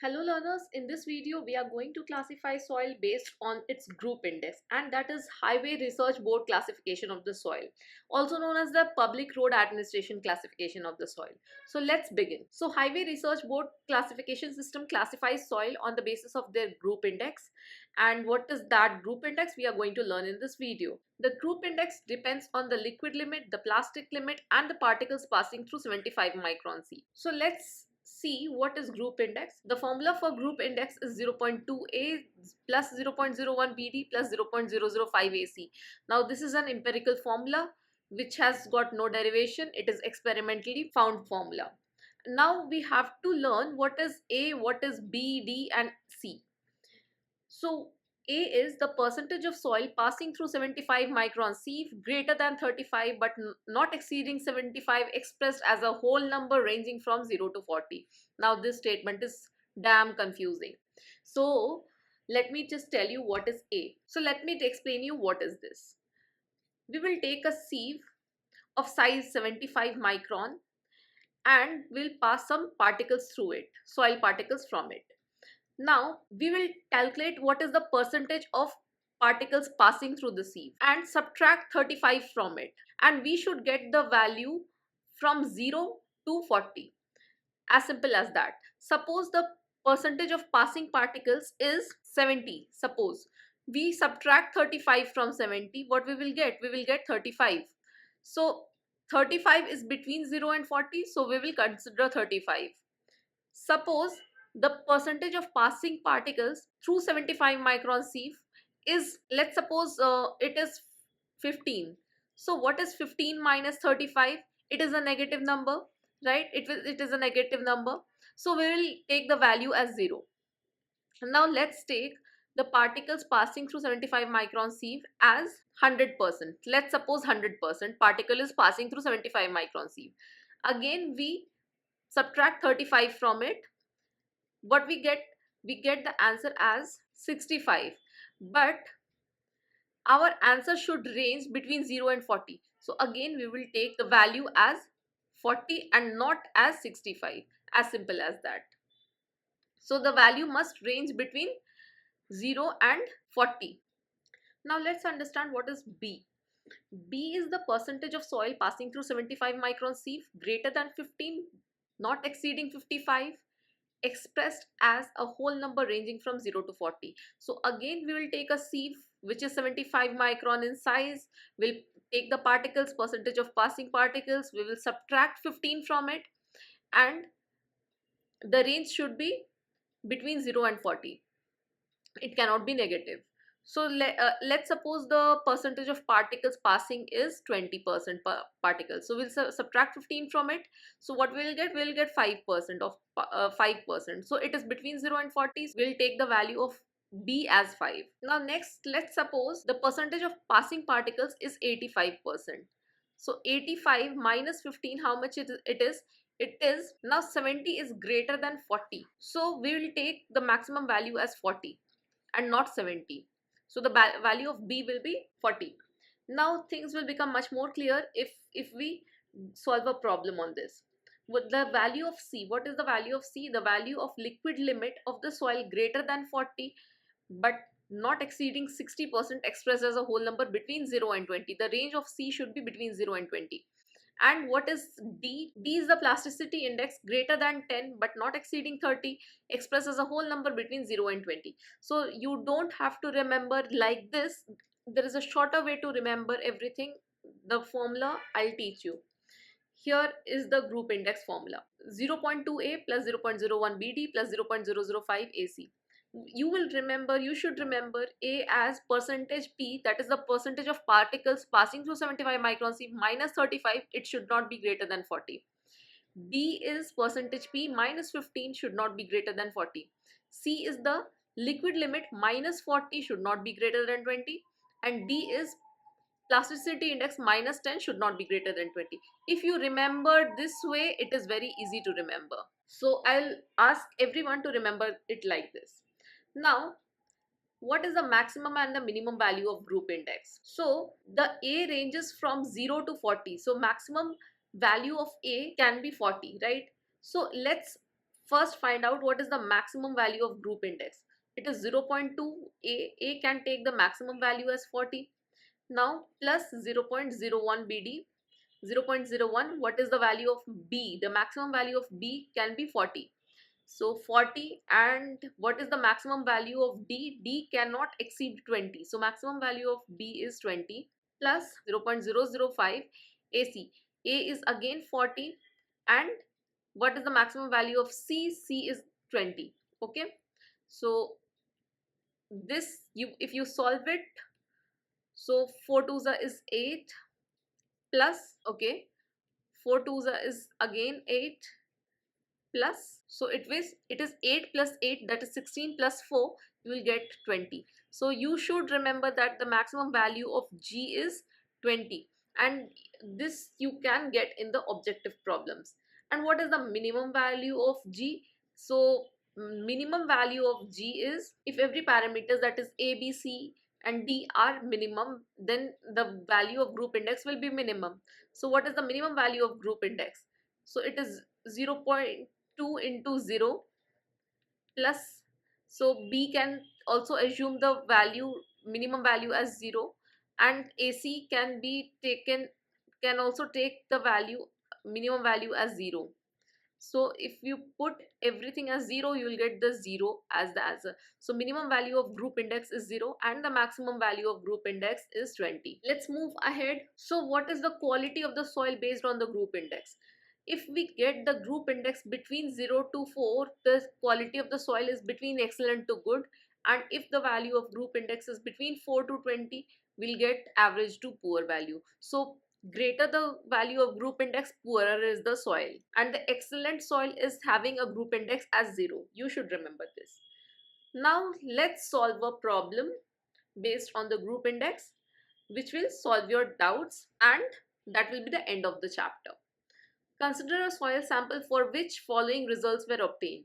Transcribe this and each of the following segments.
Hello learners, in this video we are going to classify soil based on its group index, and that is Highway Research Board classification of the soil, also known as the Public Road Administration classification of the soil. So let's begin. So Highway Research Board classification system classifies soil on the basis of their group index, and what is that group index we are going to learn in this video. The group index depends on the liquid limit, the plastic limit and the particles passing through 75 micron sieve. So let's see what is group index. The formula for group index is 0.2a plus 0.01 bd plus 0.005 ac. Now this is an empirical formula which has got no derivation. It is experimentally found formula. Now we have to learn what is a, what is b, d and c. So A is the percentage of soil passing through 75 micron sieve greater than 35 but not exceeding 75 expressed as a whole number ranging from 0 to 40. Now this statement is damn confusing. So let me just tell you what is A. So let me explain you what is this. We will take a sieve of size 75 micron and we'll pass some particles through it, soil particles from it. Now we will calculate what is the percentage of particles passing through the sieve and subtract 35 from it, and we should get the value from 0 to 40. As simple as that. Suppose the percentage of passing particles is 70. Suppose we subtract 35 from 70, what we will get? We will get 35. So 35 is between 0 and 40, so we will consider 35. Suppose the percentage of passing particles through 75 micron sieve is, let's suppose it is 15. So what is 15 minus 35? It is a negative number, right? It is a negative number. So we will take the value as 0. Now let's take the particles passing through 75 micron sieve as 100%. Let's suppose 100% particle is passing through 75 micron sieve. Again we subtract 35 from it. What we get the answer as 65, but our answer should range between 0 and 40. So again we will take the value as 40 and not as 65, as simple as that. So the value must range between 0 and 40. Now let's understand what is B. B is the percentage of soil passing through 75 micron sieve greater than 15, not exceeding 55, expressed as a whole number ranging from 0 to 40. So again we will take a sieve which is 75 micron in size. We'll take the particles, percentage of passing particles, we will subtract 15 from it, and the range should be between 0 and 40. It cannot be negative. So let's suppose the percentage of particles passing is 20% particles. So we'll subtract 15 from it. So what we'll get? We'll get 5% of 5%. So it is between 0 and 40. We'll take the value of B as 5. Now next, let's suppose the percentage of passing particles is 85%. So 85 minus 15, how much it is? It is now 70 is greater than 40. So we will take the maximum value as 40 and not 70. So the value of B will be 40. Now things will become much more clear if we solve a problem on this. With the value of C, what is the value of C? The value of liquid limit of the soil greater than 40 but not exceeding 60% expressed as a whole number between 0 and 20. The range of C should be between 0 and 20. And what is D? D is the plasticity index greater than 10 but not exceeding 30, expressed as a whole number between 0 and 20. So you don't have to remember like this. There is a shorter way to remember everything. The formula I'll teach you. Here is the group index formula. 0.2a plus 0.01 bd plus 0.005 ac. You should remember A as percentage P, that is the percentage of particles passing through 75 micron sieve minus 35, it should not be greater than 40. B is percentage P minus 15 should not be greater than 40. C is the liquid limit minus 40 should not be greater than 20. And D is plasticity index minus 10 should not be greater than 20. If you remember this way, it is very easy to remember. So I'll ask everyone to remember it like this. Now, what is the maximum and the minimum value of group index? So the A ranges from 0 to 40. So maximum value of A can be 40, right? So let's First, find out what is the maximum value of group index. It is 0.2. A can take the maximum value as 40. Now plus 0.01 BD. 0.01, what is the value of B? The maximum value of B can be 40. So 40, and what is the maximum value of D? D cannot exceed 20. So maximum value of B is 20 plus 0.005 AC. A is again 40, and what is the maximum value of C? C is 20. Okay. So this, if you solve it, so 4 twos is 8 plus, okay, 4 twos is again 8 plus, so it is 8 plus 8, that is 16 plus 4, you will get 20. So you should remember that the maximum value of G is 20, and this you can get in the objective problems. And what is the minimum value of G? So minimum value of G is, if every parameters, that is A, B, C and D, are minimum, then the value of group index will be minimum. So what is the minimum value of group index? So it is 0.2 into 0 plus, so B can also assume the value, minimum value as 0, and AC can be taken, can also take the value, minimum value as 0. So if you put everything as 0, you will get the 0 as the answer. So minimum value of group index is 0 and the maximum value of group index is 20. Let's move ahead. So what is the quality of the soil based on the group index? If we get the group index between 0 to 4, the quality of the soil is between excellent to good. And if the value of group index is between 4 to 20, we'll get average to poor value. So greater the value of group index, poorer is the soil. And the excellent soil is having a group index as 0. You should remember this. Now let's solve a problem based on the group index, which will solve your doubts, and that will be the end of the chapter. Consider a soil sample for which following results were obtained.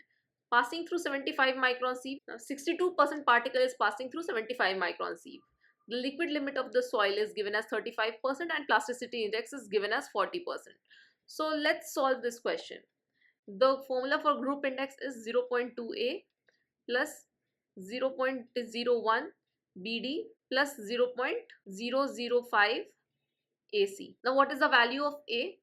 Passing through 75 micron sieve, 62% particle is passing through 75 micron sieve. The liquid limit of the soil is given as 35% and plasticity index is given as 40%. So let's solve this question. The formula for group index is 0.2A plus 0.01 BD plus 0.005 AC. Now what is the value of A?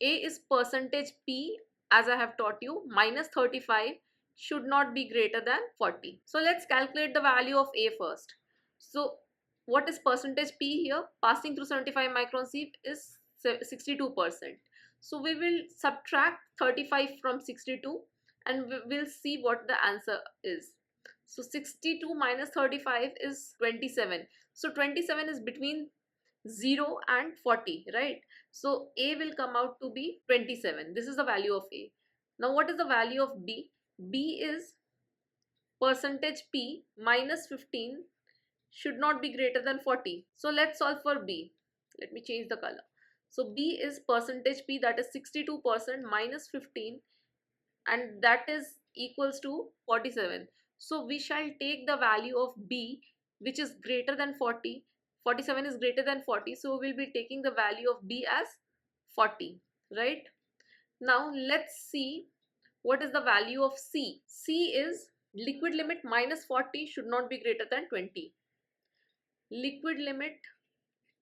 A is percentage P, as I have taught you, minus 35 should not be greater than 40. So let's calculate the value of A first. So what is percentage P here? Passing through 75 micron sieve is 62%. So we will subtract 35 from 62 and we will see what the answer is. So 62 minus 35 is 27. So 27 is between 0 and 40, right? So A will come out to be 27. This is the value of A. Now what is the value of B? B is percentage P minus 15 should not be greater than 40. So let's solve for B. Let me change the color. So B is percentage P, that is 62% minus 15, and that is equals to 47. So we shall take the value of B, which is greater than 40. 47 is greater than 40, so we'll be taking the value of B as 40, right? Now let's see what is the value of C. C is liquid limit minus 40 should not be greater than 20. Liquid limit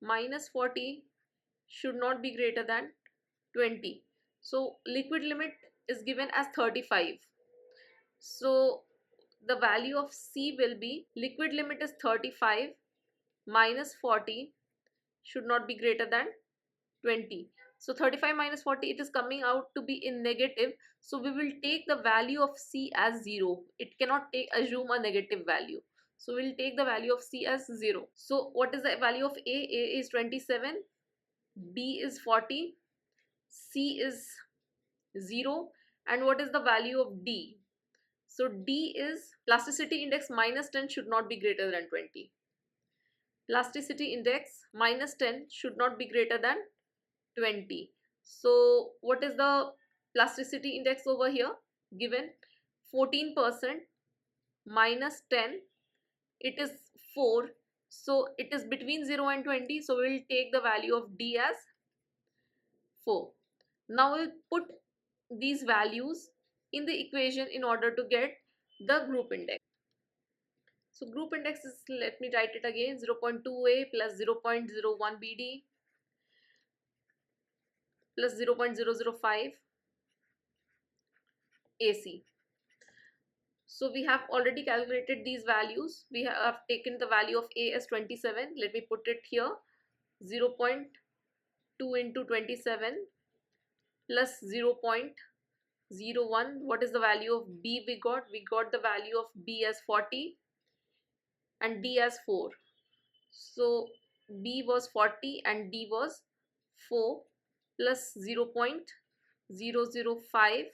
minus 40 should not be greater than 20. So liquid limit is given as 35. So the value of C will be, liquid limit is 35 minus 40 should not be greater than 20. So 35 minus 40, it is coming out to be in negative. So we will take the value of C as 0. It cannot assume a negative value. So we'll take the value of C as 0. So what is the value of A? A is 27, B is 40, C is 0, and what is the value of D? So D is plasticity index minus 10 should not be greater than 20. Plasticity index minus 10 should not be greater than 20. So what is the plasticity index over here? Given 14% minus 10, it is 4. So it is between 0 and 20. So we will take the value of D as 4. Now we'll put these values in the equation in order to get the group index. So group index is, let me write it again, 0.2a plus 0.01 BD plus 0.005 AC. So we have already calculated these values. We have taken the value of A as 27. Let me put it here. 0.2 into 27 plus 0.01. What is the value of B we got? We got the value of B as 40 and D as 4. So B was 40 and D was 4 plus 0.005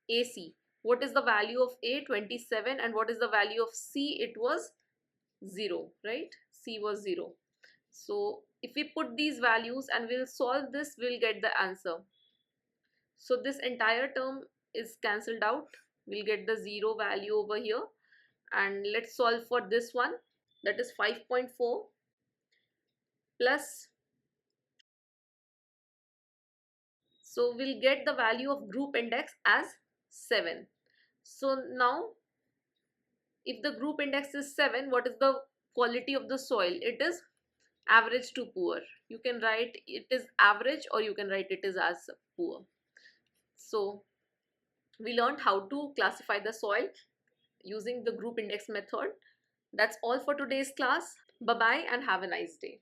AC. What is the value of A? 27, and what is the value of C? It was 0, right? C was 0. So if we put these values and we'll solve this, we'll get the answer. So this entire term is cancelled out. We'll get the 0 value over here. And let's solve for this one. That is 5.4 plus. So we'll get the value of group index as 7. So now if the group index is 7, what is the quality of the soil? It is average to poor. You can write it is average, or you can write it is as poor. So we learned how to classify the soil using the group index method. That's all for today's class. Bye bye and have a nice day.